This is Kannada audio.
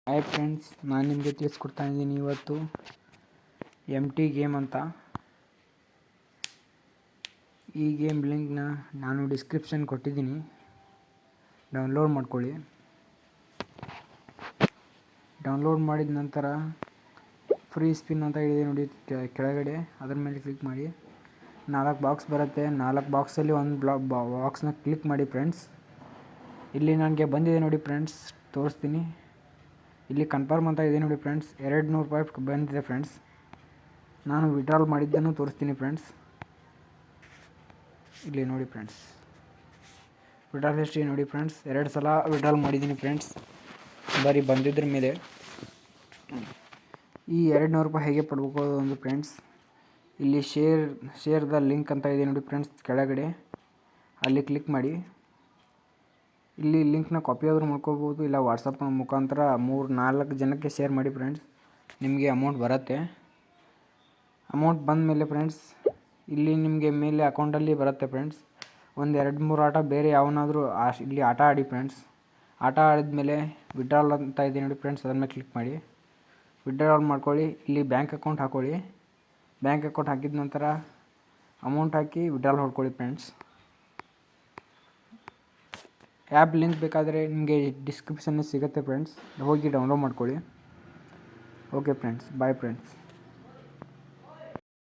ಹಾಯ್ ಫ್ರೆಂಡ್ಸ್, ನಾನು ನಿಮಗೆ ತಿಳಿಸ್ಕೊಡ್ತಾ ಇದ್ದೀನಿ ಇವತ್ತು MT ಗೇಮ್ ಅಂತ. ಈ ಗೇಮ್ ಲಿಂಕ್ನ ನಾನು ಡಿಸ್ಕ್ರಿಪ್ಷನ್ ಕೊಟ್ಟಿದ್ದೀನಿ, ಡೌನ್ಲೋಡ್ ಮಾಡ್ಕೊಳ್ಳಿ. ಡೌನ್ಲೋಡ್ ಮಾಡಿದ ನಂತರ ಫ್ರೀ ಸ್ಪಿನ್ ಅಂತ ಇದೆ ನೋಡಿ ಕೆಳಗಡೆ, ಅದರ ಮೇಲೆ ಕ್ಲಿಕ್ ಮಾಡಿ. 4 ಬಾಕ್ಸ್ ಬರುತ್ತೆ. 4 ಬಾಕ್ಸಲ್ಲಿ ಒಂದು ಬಾಕ್ಸ್ನ ಕ್ಲಿಕ್ ಮಾಡಿ ಫ್ರೆಂಡ್ಸ್. ಇಲ್ಲಿ ನನಗೆ ಬಂದಿದೆ ನೋಡಿ ಫ್ರೆಂಡ್ಸ್, ತೋರಿಸ್ತೀನಿ. ಇಲ್ಲಿ ಕನ್ಫರ್ಮ್ ಅಂತ ಇದೆ ನೋಡಿ ಫ್ರೆಂಡ್ಸ್, 200 ರೂಪಾಯಿ ಬಂದಿದೆ ಫ್ರೆಂಡ್ಸ್. ನಾನು ವಿಡ್ರಾಲ್ ಮಾಡಿದ್ದನ್ನು ತೋರಿಸ್ತೀನಿ ಫ್ರೆಂಡ್ಸ್. ಇಲ್ಲಿ ನೋಡಿ ಫ್ರೆಂಡ್ಸ್, ವಿಡ್ರಾಲ್ ಹಿಸ್ಟ್ರಿ ನೋಡಿ ಫ್ರೆಂಡ್ಸ್, 2 ಸಲ ವಿಡ್ರಾಲ್ ಮಾಡಿದ್ದೀನಿ ಫ್ರೆಂಡ್ಸ್. ಬರೀ ಬಂದಿದ್ರ ಮೇಲೆ ಈ 200 ರೂಪಾಯಿ ಹೇಗೆ ಪಡ್ಬೇಕು ಒಂದು ಫ್ರೆಂಡ್ಸ್, ಇಲ್ಲಿ ಶೇರ್ ದ ಲಿಂಕ್ ಅಂತ ಇದೆ ನೋಡಿ ಫ್ರೆಂಡ್ಸ್ ಕೆಳಗಡೆ, ಅಲ್ಲಿ ಕ್ಲಿಕ್ ಮಾಡಿ. ಇಲ್ಲಿ ಲಿಂಕ್ನ ಕಾಪಿ ಆದರೂ ಮಾಡ್ಕೋಬೋದು, ಇಲ್ಲ ವಾಟ್ಸಪ್ ಮುಖಾಂತರ 3-4 ಜನಕ್ಕೆ ಶೇರ್ ಮಾಡಿ ಫ್ರೆಂಡ್ಸ್. ನಿಮಗೆ ಅಮೌಂಟ್ ಬರುತ್ತೆ. ಅಮೌಂಟ್ ಬಂದ ಮೇಲೆ ಫ್ರೆಂಡ್ಸ್, ಇಲ್ಲಿ ನಿಮಗೆ ಮೇಲೆ ಅಕೌಂಟಲ್ಲಿ ಬರುತ್ತೆ ಫ್ರೆಂಡ್ಸ್. ಒಂದು 2-3 ಆಟ ಬೇರೆ ಯಾವನಾದರೂ ಇಲ್ಲಿ ಆಟ ಆಡಿ ಫ್ರೆಂಡ್ಸ್. ಆಟ ಆಡಿದ್ಮೇಲೆ ವಿಡ್ರಾಲ್ ಅಂತ ಇದೆ ನೋಡಿ ಫ್ರೆಂಡ್ಸ್, ಅದರ ಮೇಲೆ ಕ್ಲಿಕ್ ಮಾಡಿ. ವಿಡ್ರಾಲ್ ಮಾಡ್ಕೊಳ್ಳಿ. ಇಲ್ಲಿ ಬ್ಯಾಂಕ್ ಅಕೌಂಟ್ ಹಾಕ್ಕೊಳ್ಳಿ. ಬ್ಯಾಂಕ್ ಅಕೌಂಟ್ ಹಾಕಿದ ನಂತರ ಅಮೌಂಟ್ ಹಾಕಿ ವಿಡ್ರಾಲ್ ಹೊಡ್ಕೊಳ್ಳಿ ಫ್ರೆಂಡ್ಸ್. ಆ್ಯಪ್ ಲಿಂಕ್ ಬೇಕಾದರೆ ನಿಮಗೆ ಡಿಸ್ಕ್ರಿಪ್ಷನ್ನಲ್ಲಿ ಸಿಗುತ್ತೆ ಫ್ರೆಂಡ್ಸ್, ಹೋಗಿ ಡೌನ್ಲೋಡ್ ಮಾಡ್ಕೊಳ್ಳಿ. Okay friends, bye friends.